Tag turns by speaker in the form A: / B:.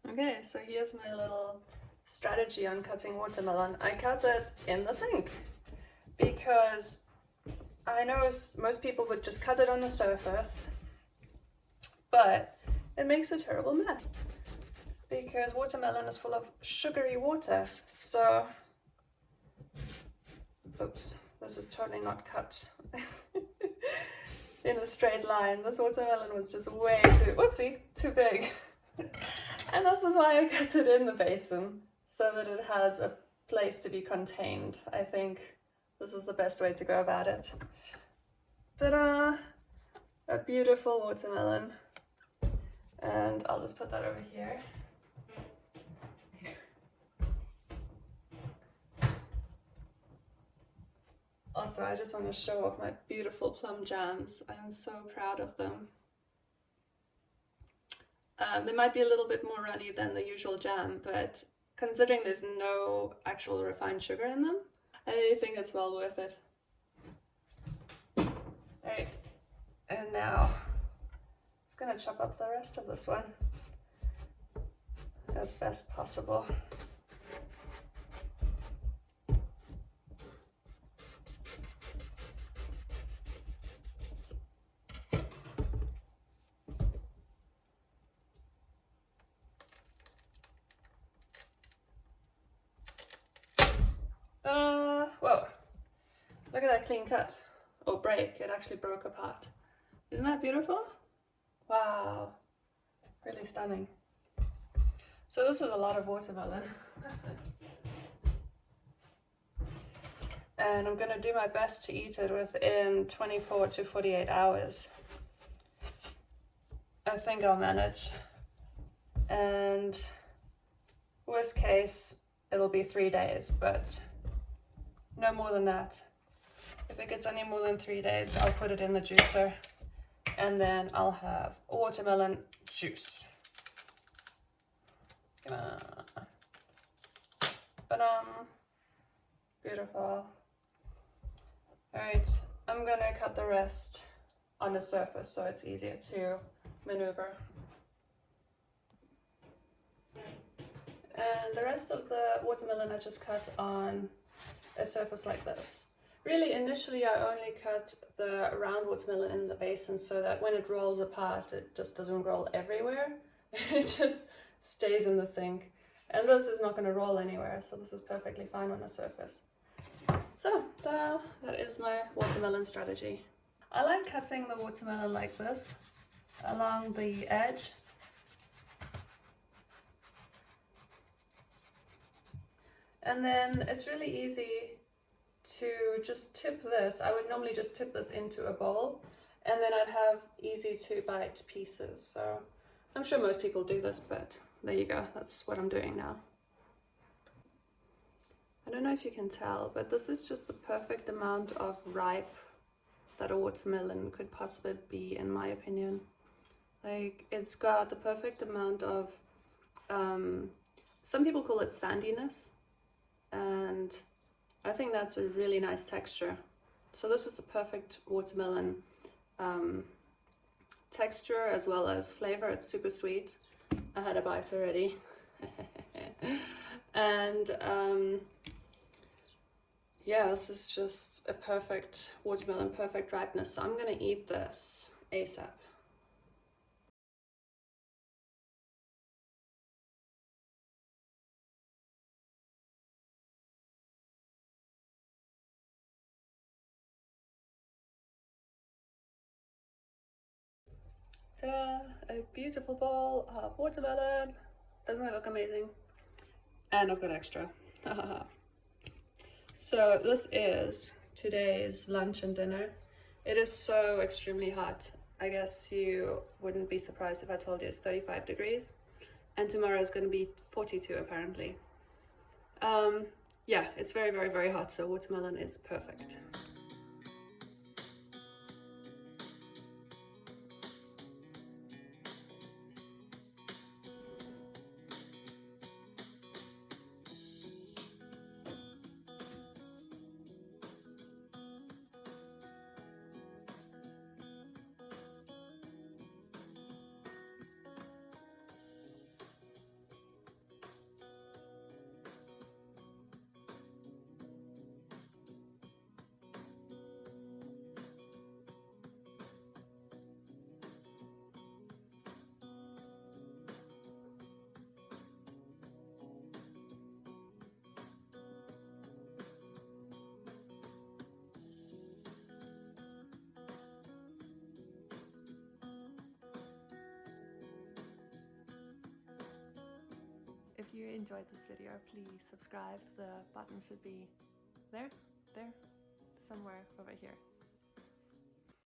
A: Okay, so here's my little strategy on cutting watermelon. I cut it in the sink because I know most people would just cut it on the surface, but it makes a terrible mess because watermelon is full of sugary water. So, oops, this is totally not cut in a straight line. This watermelon was just way too, whoopsie, too big. And this is why I cut it in the basin, so that it has a place to be contained. I think this is the best way to go about it. Ta-da! A beautiful watermelon. And I'll just put that over here. Also, I just want to show off my beautiful plum jams. I am so proud of them. They might be a little bit more runny than the usual jam, but considering there's no actual refined sugar in them, I think it's well worth it. Alright, and now I'm gonna chop up the rest of this one as best possible. Whoa, look at that clean cut, or break, it actually broke apart. Isn't that beautiful? Wow, really stunning. So this is a lot of watermelon. And I'm gonna do my best to eat it within 24 to 48 hours. I think I'll manage. And worst case, it'll be 3 days, but no more than that. If it gets any more than 3 days, I'll put it in the juicer and then I'll have watermelon juice. Come on. Beautiful. Alright, I'm gonna cut the rest on the surface so it's easier to maneuver. And the rest of the watermelon I just cut on a surface like this. Really, initially I only cut the round watermelon in the basin so that when it rolls apart, it just doesn't roll everywhere. It just stays in the sink. And this is not going to roll anywhere, so this is perfectly fine on the surface. So, that is my watermelon strategy. I like cutting the watermelon like this, along the edge. And then it's really easy to just tip this. I would normally just tip this into a bowl and then I'd have easy to bite pieces. So I'm sure most people do this, but there you go. That's what I'm doing now. I don't know if you can tell, but this is just the perfect amount of ripe that a watermelon could possibly be, in my opinion. Like, it's got the perfect amount of, some people call it sandiness, and I think that's a really nice texture. So this is the perfect watermelon texture as well as flavor. It's super sweet. I had a bite already. And yeah, this is just a perfect watermelon, perfect ripeness. So I'm gonna eat this ASAP. Ta-da! A beautiful bowl of watermelon. Doesn't it look amazing? And I've got extra. So this is today's lunch and dinner. It is so extremely hot. I guess you wouldn't be surprised if I told you it's 35 degrees. And tomorrow is going to be 42 apparently. Yeah, it's very, very, very hot, so watermelon is perfect.
B: if you enjoyed this video, please subscribe. The button should be there, somewhere over here.